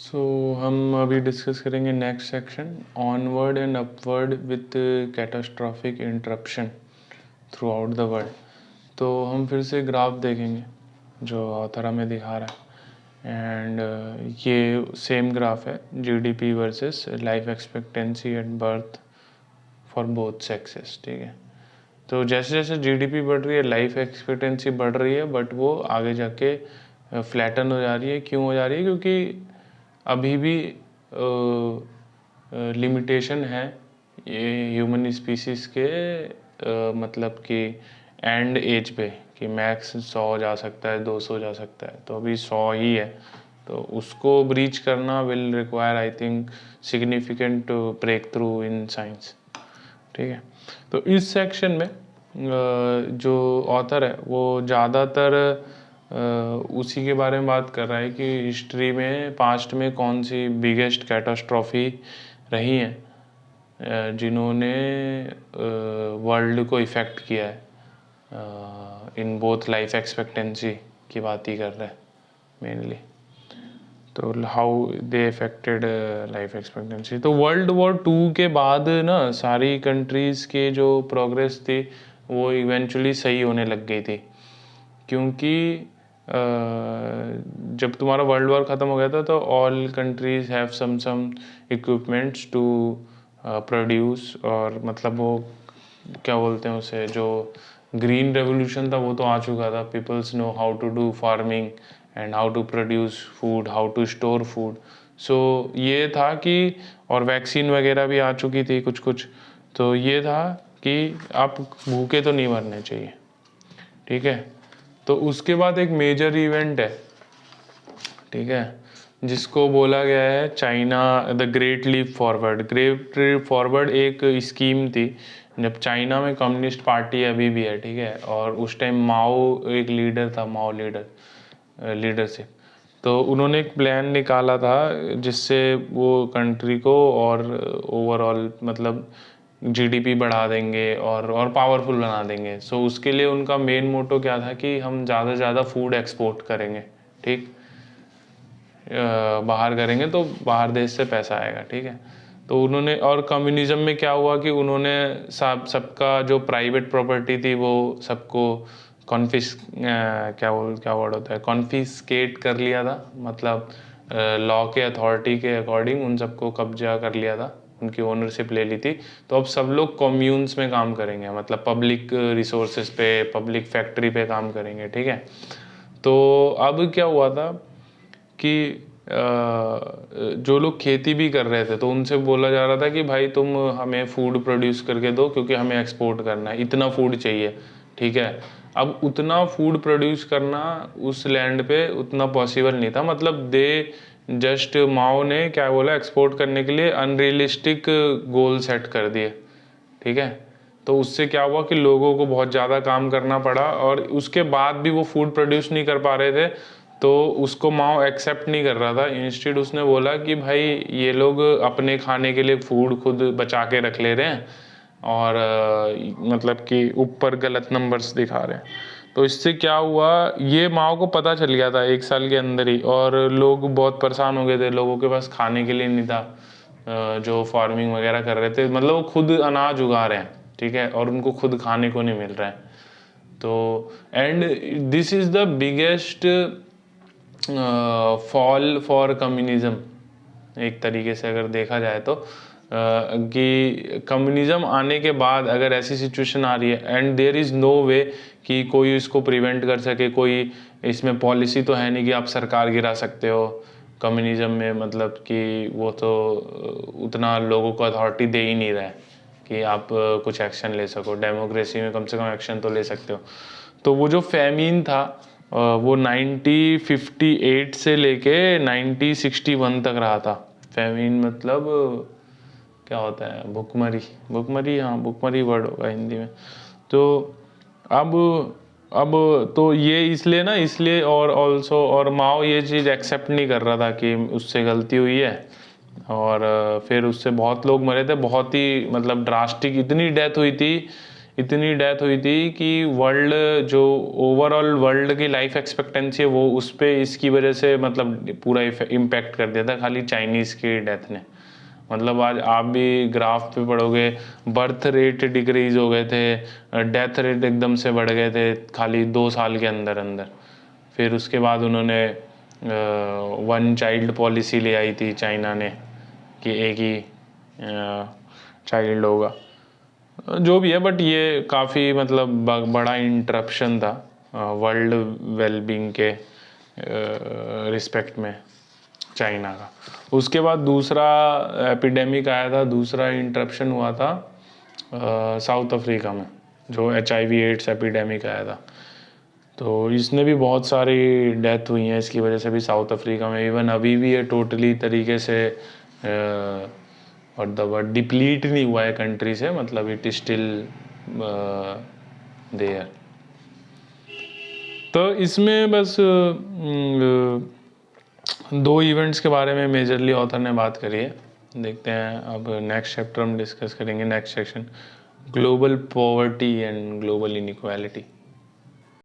सो हम अभी डिस्कस करेंगे next section, onward and upward with catastrophic interruption through out the world. तो हम फिर से ग्राफ देखेंगे जो ऑथर हमें दिखा रहा है, एंड ये सेम ग्राफ है GDP versus life expectancy at birth for both sexes. ठीक है, तो जैसे जैसे जीडीपी बढ़ रही है लाइफ एक्सपेक्टेंसी बढ़ रही है, बट वो आगे जाके फ्लैटन हो जा रही है। क्यों हो जा रही है? क्योंकि अभी भी लिमिटेशन है ये ह्यूमन स्पीसीज के, मतलब कि एंड एज पे, कि मैक्स 100 जा सकता है, 200 जा सकता है, तो अभी 100 ही है। तो उसको ब्रीच करना will require I think significant breakthrough in science. ठीक है, तो इस सेक्शन में जो ऑथर है वो ज़्यादातर उसी के बारे में बात कर रहा है कि हिस्ट्री में पास्ट में कौन सी बिगेस्ट कैटास्ट्रॉफी रही हैं जिन्होंने वर्ल्ड को इफ़ेक्ट किया है। इन बोथ लाइफ एक्सपेक्टेंसी की बात ही कर रहा है मेनली, तो how they affected life expectancy. तो वर्ल्ड वॉर 2 के बाद ना सारी कंट्रीज़ के जो प्रोग्रेस थी वो इवेंचुअली सही होने लग गई थी, क्योंकि जब तुम्हारा वर्ल्ड वॉर ख़त्म हो गया था तो all countries have some equipments to produce, और मतलब वो क्या बोलते हैं उसे, जो ग्रीन रेवोल्यूशन था वो तो आ चुका था। Peoples know how to do farming and how to produce food, how to store food. So ये था कि, और वैक्सीन वगैरह भी आ चुकी थी कुछ कुछ, तो ये था कि आप भूखे तो नहीं मरने चाहिए। ठीक है, तो उसके बाद एक मेजर इवेंट है, ठीक है, जिसको बोला गया है China the great leap forward. Great leap forward एक स्कीम थी जब चाइना में कम्युनिस्ट पार्टी अभी भी है, ठीक है, और उस टाइम माओ एक लीडर था, माओ लीडरशिप। तो उन्होंने एक प्लान निकाला था जिससे वो कंट्री को और ओवरऑल मतलब जीडीपी बढ़ा देंगे और पावरफुल बना देंगे। सो उसके लिए उनका मेन मोटो क्या था कि हम ज़्यादा से ज़्यादा फूड एक्सपोर्ट करेंगे। ठीक, बाहर करेंगे तो बाहर देश से पैसा आएगा। ठीक है, तो उन्होंने, और कम्युनिज्म में क्या हुआ कि उन्होंने सबका जो प्राइवेट प्रॉपर्टी थी वो सबको क्या वर्ड होता है, कॉन्फिस्केट कर लिया था, मतलब लॉ के अथॉरिटी के अकॉर्डिंग उन सबको कब्जा कर लिया था, उनकी ओनरशिप ले ली थी। तो अब सब लोग कम्यून्स में काम करेंगे, मतलब पब्लिक रिसोर्सेज पे, पब्लिक फैक्ट्री पे काम करेंगे। ठीक है, तो अब क्या हुआ था कि जो लोग खेती भी कर रहे थे तो उनसे बोला जा रहा था कि भाई तुम हमें फूड प्रोड्यूस करके दो क्योंकि हमें एक्सपोर्ट करना है, इतना फूड चाहिए। ठीक है, अब उतना फूड प्रोड्यूस करना उस लैंड पे उतना पॉसिबल नहीं था, मतलब दे जस्ट, माओ ने क्या बोला, एक्सपोर्ट करने के लिए अनरियलिस्टिक गोल सेट कर दिए। ठीक है, तो उससे क्या हुआ कि लोगों को बहुत ज़्यादा काम करना पड़ा, और उसके बाद भी वो फूड प्रोड्यूस नहीं कर पा रहे थे, तो उसको माओ एक्सेप्ट नहीं कर रहा था। इंस्टेड उसने बोला कि भाई ये लोग अपने खाने के लिए फूड खुद बचा के रख ले रहे हैं, और मतलब कि ऊपर गलत नंबर्स दिखा रहे हैं। तो इससे क्या हुआ, ये माओ को पता चल गया था 1 साल के अंदर ही, और लोग बहुत परेशान हो गए थे, लोगों के पास खाने के लिए नहीं था। जो फार्मिंग वगैरह कर रहे थे, मतलब वो खुद अनाज उगा रहे हैं, ठीक है, और उनको खुद खाने को नहीं मिल रहा है। तो and this is the biggest fall for communism, एक तरीके से अगर देखा जाए तो, कि कम्युनिज्म आने के बाद अगर ऐसी सिचुएशन आ रही है एंड देयर इज़ नो वे कि कोई इसको प्रिवेंट कर सके, कोई इसमें पॉलिसी तो है नहीं कि आप सरकार गिरा सकते हो कम्युनिज्म में, मतलब कि वो तो उतना लोगों को अथॉरिटी दे ही नहीं रहा है कि आप कुछ एक्शन ले सको। डेमोक्रेसी में कम से कम एक्शन तो ले सकते हो। तो वो जो फेमीन था वो 1958 से लेके 1961 तक रहा था। फेमीन मतलब क्या होता है, भुखमरी, भुखमरी, हाँ भुखमरी वर्ड होगा हिंदी में। तो अब अब तो ये इसलिए ना, इसलिए और ऑल्सो, और माओ ये चीज़ एक्सेप्ट नहीं कर रहा था कि उससे गलती हुई है, और फिर उससे बहुत लोग मरे थे, बहुत ही मतलब ड्रास्टिक, इतनी डेथ हुई थी इतनी डेथ हुई थी कि वर्ल्ड जो ओवरऑल वर्ल्ड की लाइफ एक्सपेक्टेंसी है वो उस पर इसकी वजह से मतलब पूरा इम्पैक्ट कर दिया था, खाली चाइनीज़ की डेथ ने। मतलब आज आप भी ग्राफ पे पढ़ोगे, बर्थ रेट डिक्रीज हो गए थे, डेथ रेट एकदम से बढ़ गए थे खाली 2 साल के अंदर अंदर। फिर उसके बाद उन्होंने वन चाइल्ड पॉलिसी ले आई थी चाइना ने कि एक ही चाइल्ड होगा, जो भी है। बट ये काफ़ी मतलब बड़ा इंटरप्शन था वर्ल्ड वेलबींग के रिस्पेक्ट में चाइना का। उसके बाद दूसरा एपिडेमिक आया था, दूसरा इंटरप्शन हुआ था साउथ अफ्रीका में, जो HIV एड्स एपिडेमिक आया था। तो इसने भी बहुत सारी डेथ हुई हैं इसकी वजह से भी साउथ अफ्रीका में। इवन अभी भी ये टोटली तरीके से और द वर्ड डिप्लीट नहीं हुआ है कंट्री से, मतलब इट इज स्टिल देयर। तो इसमें बस 2 इवेंट्स के बारे में मेजरली ऑथर ने बात करी है। देखते हैं अब नेक्स्ट चैप्टर हम डिस्कस करेंगे, next section, global poverty and global inequality.